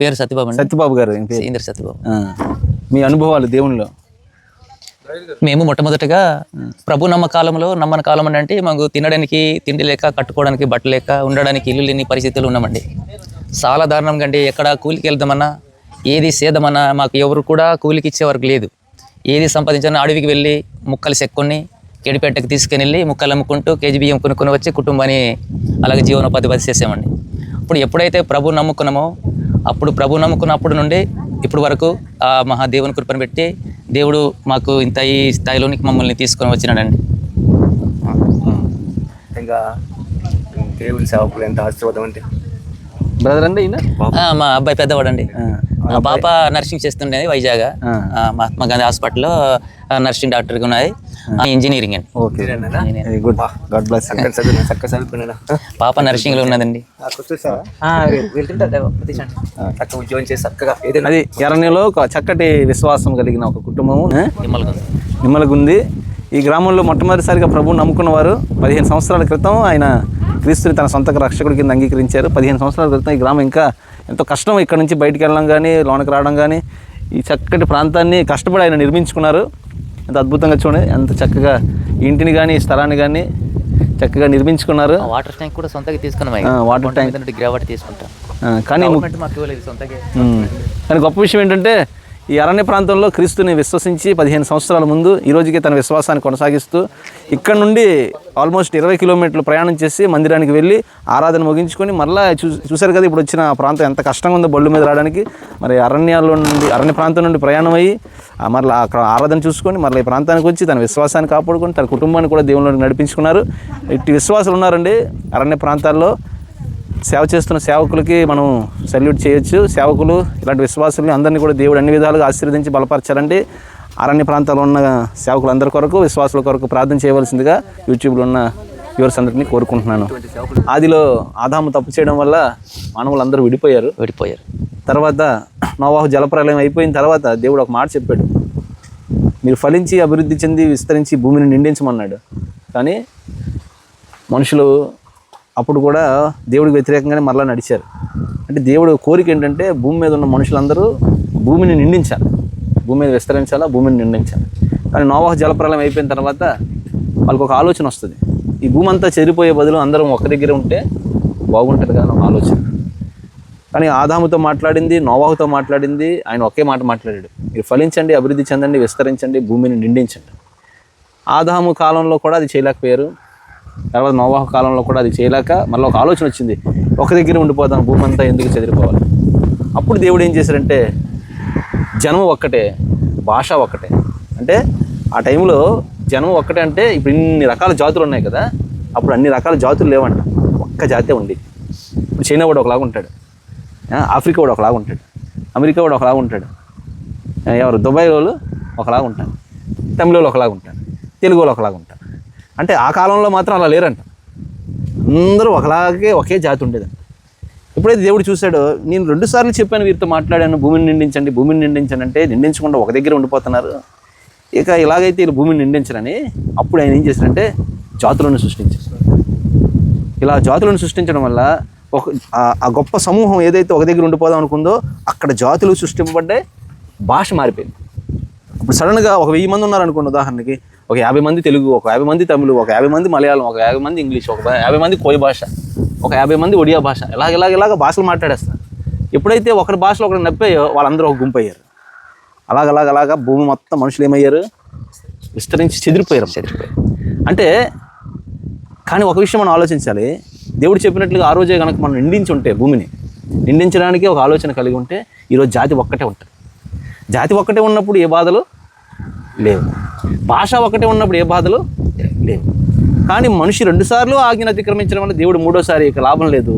పేరు సత్యబాబు. సత్యబాబు గారు. ఇంద్ర సత్యబాబు. మీ అనుభవాలు దేవునిలో? మేము మొట్టమొదటిగా ప్రభు నమ్మని కాలం అంటే మాకు తినడానికి తిండి లేక, కట్టుకోవడానికి బట్ట లేక, ఉండడానికి ఇల్లు లేని పరిస్థితులు ఉన్నామండి. చాలా దారుణంగా అండి. ఎక్కడ కూలికి వెళ్దామన్నా, ఏది సేదమన్నా మాకు ఎవరు కూడా కూలికి ఇచ్చేవరకు లేదు. ఏది సంపాదించినా అడవికి వెళ్ళి ముక్కలు చెక్కొని కేడిపేటకి తీసుకుని వెళ్ళి ముక్కలు అమ్ముకుంటూ కేజీ బియ్యం కొనుక్కొని వచ్చి కుటుంబాన్ని అలాగే జీవనోపాధి చేసామండి. ఇప్పుడు ఎప్పుడైతే ప్రభు నమ్ముకున్నామో ప్రభు నమ్ముకున్నప్పటి నుండి ఇప్పుడు వరకు ఆ మహాదేవుని కృపను పెట్టి దేవుడు మాకు ఇంత ఈ స్థాయిలోనికి మమ్మల్ని తీసుకొని వచ్చినాడండి. ఇంకా దేవుని సేవకులు ఎంత ఆశీర్వాదం అంటే బ్రదర్ అండి ఈయన. మా అబ్బాయి పెద్దవాడు అండి. మా పాప నర్సింగ్ చేస్తుండేది వైజాగ్ మహాత్మా గాంధీ హాస్పిటల్లో నర్సింగ్ డాక్టర్గా ఉన్నది. ఇంజనీరింగ్ అండి. పాప నర్సింగ్ లో ఉన్నదండి. ఉద్యోగం చేసి చక్కగా అది ఎర్రనేలో చక్కటి విశ్వాసం కలిగిన ఒక కుటుంబము నిమ్మలగుంది. ఈ గ్రామంలో మొట్టమొదటిసారిగా ప్రభువుని నమ్ముకున్న వారు 15 సంవత్సరాల క్రితం ఆయన క్రీస్తుని తన సొంత రక్షకుడి కింద అంగీకరించారు. 15 సంవత్సరాల క్రితం ఈ గ్రామం ఇంకా ఎంతో కష్టం. ఇక్కడ నుంచి బయటికి వెళ్ళడం కానీ, లోనకి రావడం కానీ, ఈ చక్కటి ప్రాంతాన్ని కష్టపడి ఆయన నిర్మించుకున్నారు. ఎంత అద్భుతంగా చూడండి, ఎంత చక్కగా ఇంటిని కానీ స్థలాన్ని కానీ చక్కగా నిర్మించుకున్నారు. వాటర్ ట్యాంక్ కూడా సొంతగా తీసుకున్నాం. వాటర్ ట్యాంక్ గ్రావట్ తీసుకుంటాం. కానీ గొప్ప విషయం ఏంటంటే ఈ అరణ్య ప్రాంతంలో క్రీస్తుని విశ్వసించి 15 సంవత్సరాల ముందు ఈ రోజుకి తన విశ్వాసాన్ని కొనసాగిస్తూ ఇక్కడ నుండి ఆల్మోస్ట్ 20 కిలోమీటర్లు ప్రయాణం చేసి మందిరానికి వెళ్ళి ఆరాధన ముగించుకొని మరలా చూశారు కదా ఇప్పుడు వచ్చిన ప్రాంతం ఎంత కష్టంగా ఉందో బళ్ళు మీద రావడానికి. మరి అరణ్య ప్రాంతం నుండి ప్రయాణం అయ్యి మరలా అక్కడ ఆరాధన చూసుకొని మరలా ఈ ప్రాంతానికి వచ్చి తన విశ్వాసాన్ని కాపాడుకొని తన కుటుంబాన్ని కూడా దేవుళ్ళని నడిపించుకున్నారు. ఇట్టి విశ్వాసాలు ఉన్నారండి. అరణ్య ప్రాంతాల్లో సేవ చేస్తున్న సేవకులకి మనం సల్యూట్ చేయొచ్చు. సేవకులు ఇలాంటి విశ్వాసుల్ని అందరినీ కూడా దేవుడు అన్ని విధాలుగా ఆశీర్వదించి బలపరచాలంటే అరణ్య ప్రాంతాల్లో ఉన్న సేవకులందరి కొరకు, విశ్వాసుల కొరకు ప్రార్థన చేయవలసిందిగా యూట్యూబ్లో ఉన్న వ్యూవర్స్ అందరినీ కోరుకుంటున్నాను. ఆదిలో ఆదాము తప్పు చేయడం వల్ల మానవులందరూ విడిపోయారు. తర్వాత నోవాహు జలప్రలయం అయిపోయిన తర్వాత దేవుడు ఒక మాట చెప్పాడు, మీరు ఫలించి అభివృద్ధి చెంది విస్తరించి భూమిని నిండించమన్నాడు. కానీ మనుషులు అప్పుడు కూడా దేవుడికి వ్యతిరేకంగానే మరలా నడిచారు. అంటే దేవుడు కోరిక ఏంటంటే భూమి మీద ఉన్న మనుషులందరూ భూమిని నిండించాలి, భూమి మీద విస్తరించాలా, భూమిని నిండించాలి. కానీ నోవాహు జలప్రలయం అయిపోయిన తర్వాత వాళ్ళకి ఒక ఆలోచన వస్తుంది, ఈ భూమి అంతా చెరిపోయే బదులు అందరం ఒక దగ్గర ఉంటే బాగుంటుంది కదా ఒక ఆలోచన. కానీ ఆదాముతో మాట్లాడింది, నోవాహుతో మాట్లాడింది, ఆయన ఒకే మాట మాట్లాడాడు, మీరు ఫలించండి, అభివృద్ధి చెందండి, విస్తరించండి, భూమిని నిండించండి. ఆదాము కాలంలో కూడా అది చేయలేకపోయారు. తర్వాత నోవాహు కాలంలో కూడా అది చేయలేక మళ్ళీ ఒక ఆలోచన వచ్చింది, ఒక దగ్గర ఉండిపోదాం, భూమి అంతా ఎందుకు చెదిరిపోవాలి. అప్పుడు దేవుడు ఏం చేశారంటే జనం ఒక్కటే, భాష ఒక్కటే. అంటే ఆ టైంలో జనం ఒక్కటే అంటే ఇప్పుడు ఇన్ని రకాల జాతులు ఉన్నాయి కదా, అప్పుడు అన్ని రకాల జాతులు లేవంట, ఒక్క జాతే ఉంది. ఇప్పుడు చైనా వాడు ఒకలాగా ఉంటాడు, ఆఫ్రికా వాడు ఒకలాగా ఉంటాడు, అమెరికా వాడు ఒకలాగా ఉంటాడు, ఎవరు దుబాయ్ వాళ్ళు ఒకలాగా ఉంటారు, తమిళ వాళ్ళు ఒకలాగా ఉంటారు, తెలుగు వాళ్ళు ఒకలాగా ఉంటారు. అంటే ఆ కాలంలో మాత్రం అలా లేరంట, అందరూ ఒకలాగే ఒకే జాతి ఉండేదంట. ఎప్పుడైతే దేవుడు చూశాడో, నేను 2 సార్లు చెప్పాను వీరితో మాట్లాడాను, భూమిని నిండించండి, భూమిని నిండించండి అంటే నిండించకుండా ఒక దగ్గర ఉండిపోతున్నారు, ఇక ఇలాగైతే వీళ్ళు భూమిని నిండించరని అప్పుడు ఆయన ఏం చేశారంటే జాతులను సృష్టించారు. ఇలా జాతులను సృష్టించడం వల్ల ఆ గొప్ప సమూహం ఏదైతే ఒక దగ్గర ఉండిపోదాం అనుకుందో అక్కడ జాతులు సృష్టింపబడ్డాయి, భాష మారిపోయింది. ఇప్పుడు సడన్గా ఒక 1000 మంది ఉన్నారనుకోండి, ఉదాహరణకి ఒక 50 మంది తెలుగు, ఒక 50 మంది తమిళ్, ఒక 50 మంది మలయాళం, ఒక 50 మంది ఇంగ్లీష్, ఒక 50 మంది కోయి భాష, ఒక 50 మంది ఒడియా భాష, ఇలాగ భాషలు మాట్లాడేస్తారు. ఎప్పుడైతే ఒకరి భాషలో ఒకటి నప్పాయో వాళ్ళందరూ ఒక గుంపు అయ్యారు. అలాగ భూమి మొత్తం మనుషులు ఏమయ్యారు, విస్తరించి చెదిరిపోయారు. అంటే కానీ ఒక విషయం మనం ఆలోచించాలి, దేవుడు చెప్పినట్లుగా ఆ రోజే కనుక మనం నిండించి ఉంటే, భూమిని నిండించడానికి ఒక ఆలోచన కలిగి ఉంటే ఈరోజు జాతి ఒక్కటే ఉంటుంది. జాతి ఒక్కటే ఉన్నప్పుడు ఏ బాధలు లేవు, భాష ఒకటే ఉన్నప్పుడు ఏ బాధలు లేవు. కానీ మనిషి 2 సార్లు ఆజ్ఞను అతిక్రమించడం వల్ల దేవుడు 3వసారి ఇక లాభం లేదు,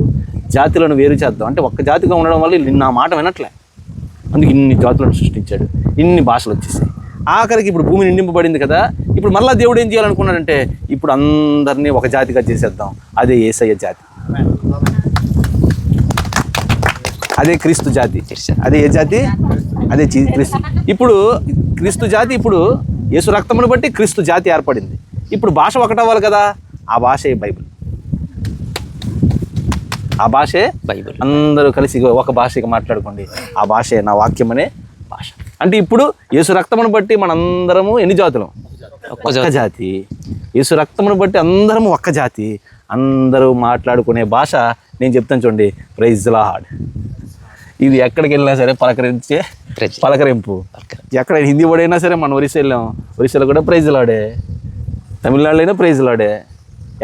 జాతులను వేరు చేద్దాం అంటే ఒక్క జాతిగా ఉండడం వల్ల నా మాట వినట్లే, అందుకు ఇన్ని జాతులను సృష్టించాడు, ఇన్ని భాషలు వచ్చేసాయి. ఆఖరికి ఇప్పుడు భూమి నిండింపబడింది కదా, ఇప్పుడు మళ్ళీ దేవుడు ఏం చేయాలనుకున్నాడంటే ఇప్పుడు అందరినీ ఒక జాతిగా చేసేద్దాం, అదే యేసయ్య జాతి, అదే క్రీస్తు జాతి. అదే ఏ జాతి? అదే క్రీస్తు. ఇప్పుడు క్రీస్తు జాతి, ఇప్పుడు యేసు రక్తమును బట్టి క్రీస్తు జాతి ఏర్పడింది. ఇప్పుడు భాష ఒకటవ్వాలి కదా, ఆ భాషే బైబిల్, ఆ భాషే బైబిల్. అందరూ కలిసి ఇగో ఒక భాషగా మాట్లాడుకోండి, ఆ భాషే నా వాక్యం అనే భాష. అంటే ఇప్పుడు యేసు రక్తమును బట్టి మనందరము ఎన్ని జాతులం? ఒక్క జాతి. యేసు రక్తమును బట్టి అందరము ఒక్క జాతి. అందరూ మాట్లాడుకునే భాష నేను చెప్తాను చూడండి, ప్రైజ్ లార్డ్. ఇది ఎక్కడికి వెళ్ళినా సరే పలకరించే పలకరింపు. ఎక్కడ హిందీ పడైనా సరే, మనం ఒరిస్సా వెళ్ళాం, ఒరిస్సాలో కూడా ప్రైజ్ లాడే, తమిళనాడులో అయినా ప్రైజ్ లాడే,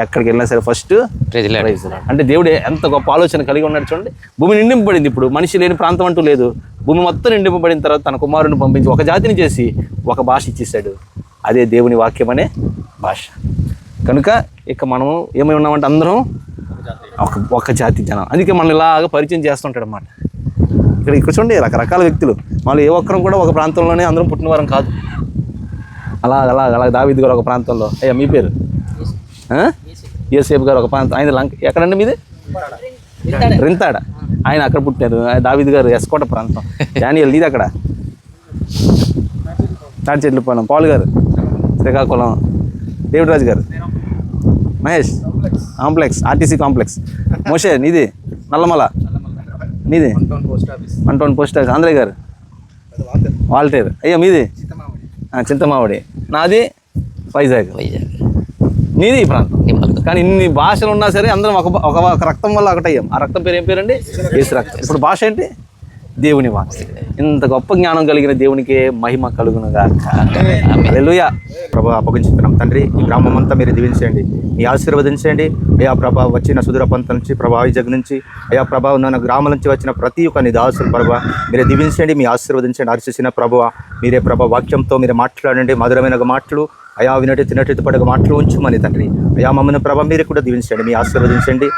ఎక్కడికి వెళ్ళినా సరే ఫస్ట్ ప్రైజ్ లాడ్. అంటే దేవుడు ఎంత గొప్ప ఆలోచన కలిగి ఉన్నాడు చూడండి. భూమి నిండింపబడింది, ఇప్పుడు మనిషి లేని ప్రాంతం అంటూ లేదు. భూమి మొత్తం నిండింపబడిన తర్వాత తన కుమారుని పంపించి ఒక జాతిని చేసి ఒక భాష ఇచ్చేసాడు. అదే దేవుని వాక్యం అనే భాష. కనుక ఇక మనం ఏమై ఉన్నామంటే అందరం ఒక జాతి జనం. అందుకే మనం ఇలాగ పరిచయం చేస్తుంటాడు అన్నమాట. ఇక్కడ చూడండి రకరకాల వ్యక్తులు, వాళ్ళు ఏ ఒక్కరం కూడా ఒక ప్రాంతంలోనే అందరం పుట్టినవారం కాదు. అలా దావీదు గారు ఒక ప్రాంతంలో, అయ్యా మీ పేరు యోసేపు గారు ఒక ప్రాంతం, ఆయన లంక ఎక్కడండి మీది? రింతాడ. ఆయన అక్కడ పుట్టారు. దావీదు గారు ఎస్కోట ప్రాంతం. డానియల్ నీది అక్కడ తాడిచెట్లపాలెం. పాల్ గారు శ్రీకాకుళం. డేవిడ్ రాజు గారు మహేష్ కాంప్లెక్స్, ఆర్టీసీ కాంప్లెక్స్. మోషే నీది నల్లమల. మీది 1 టౌన్ పోస్ట్ ఆఫీస్. ఆంధ్రయ్య గారు వాల్టేర్. అయ్యా మీది చింతమావడి. నాది వైజాగ్. నీది ఈ ప్రాంతం. కానీ ఇన్ని భాషలు ఉన్నా సరే అందరం ఒక రక్తం వల్ల ఒకటయ్యాం. ఆ రక్తం పేరు ఏం పేరండి? యేసు రక్తం. ఇప్పుడు భాష ఏంటి? దేవుని వాక్యం. ఇంత గొప్ప జ్ఞానం కలిగిన దేవునికే మహిమ కలుగునుగాక. హల్లెలూయా. ప్రభా అప్పగించుతున్నాం తండ్రి. ఈ గ్రామం అంతా మీరు దీవించండి, మీ ఆశీర్వదించండి అయా ప్రభా. వచ్చిన సుదూర ప్రాంతం నుంచి ప్రభా, వైజాగ్ నుంచి అయా ప్రభా, ఉన్న గ్రామాల నుంచి వచ్చిన ప్రతి ఒక్క నీ దాసులు ప్రభా మీరే దీవించండి, మీ ఆశీర్వదించండి. అర్చించిన ప్రభువ మీరే ప్రభా, వాక్యంతో మీరు మాట్లాడండి, మధురమైన మాటలు అయా వినటి తినటి పడగ మాటలు ఉంచుమని తండ్రి. అయా మమ్మల్ని ప్రభా మీరే కూడా దీవించండి, మీ ఆశీర్వదించండి.